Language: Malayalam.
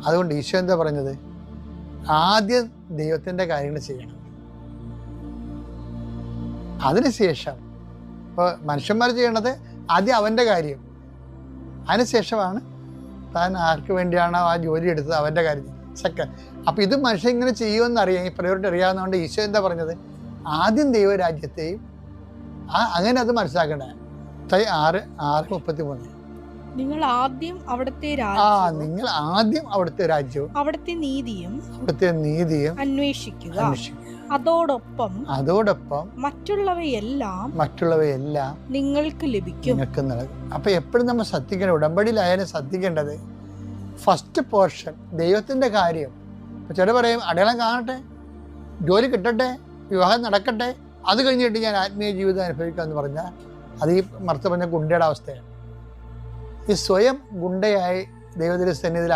അതുകൊണ്ട് ഈശോ എന്താ പറഞ്ഞത്? ആദ്യം ദൈവത്തിൻ്റെ കാര്യങ്ങൾ ചെയ്യണം, അതിനുശേഷം ഇപ്പോൾ മനുഷ്യന്മാർ ചെയ്യണത് ആദ്യം അവൻ്റെ കാര്യം, അതിനുശേഷമാണ് താൻ ആർക്ക് വേണ്ടിയാണോ ആ ജോലി എടുത്തത് അവൻ്റെ കാര്യം സെക്കൻഡ്. അപ്പോൾ ഇത് മനുഷ്യൻ ഇങ്ങനെ ചെയ്യുമെന്ന് അറിയാം, ഈ പ്രയോറിറ്റി അറിയാവുന്നതുകൊണ്ട് ഈശോ എന്താ പറഞ്ഞത്? ആദ്യം ദൈവരാജ്യത്തെയും അങ്ങനെ അത് മനസ്സിലാക്കണ്ടേ. 6:33 നിങ്ങൾ ആദ്യം അവിടുത്തെ നിങ്ങൾ ആദ്യം അവിടുത്തെ രാജ്യവും അവിടുത്തെ നീതിയും അന്വേഷിക്കുക. അതോടൊപ്പം മറ്റുള്ളവയെല്ലാം നിങ്ങൾക്ക് ലഭിക്കും. അപ്പൊ എപ്പോഴും നമ്മൾ ശ്രദ്ധിക്കണം, ഉടമ്പടിയിലായാലും ശ്രദ്ധിക്കേണ്ടത് ഫസ്റ്റ് പോർഷൻ ദൈവത്തിന്റെ കാര്യം. ഇപ്പൊ ചില പറയും അടയാളം കാണട്ടെ, ജോലി കിട്ടട്ടെ, വിവാഹം നടക്കട്ടെ, അത് കഴിഞ്ഞിട്ട് ഞാൻ ആത്മീയ ജീവിതം അനുഭവിക്കാമെന്ന് പറഞ്ഞാൽ അത് ഈ മറുത്ത് പറഞ്ഞ ഗുണ്ടയുടെ അവസ്ഥയാണ്. ഈ സ്വയം ഗുണ്ടയായി ദൈവത്തിന്റെ സന്നിധിയിൽ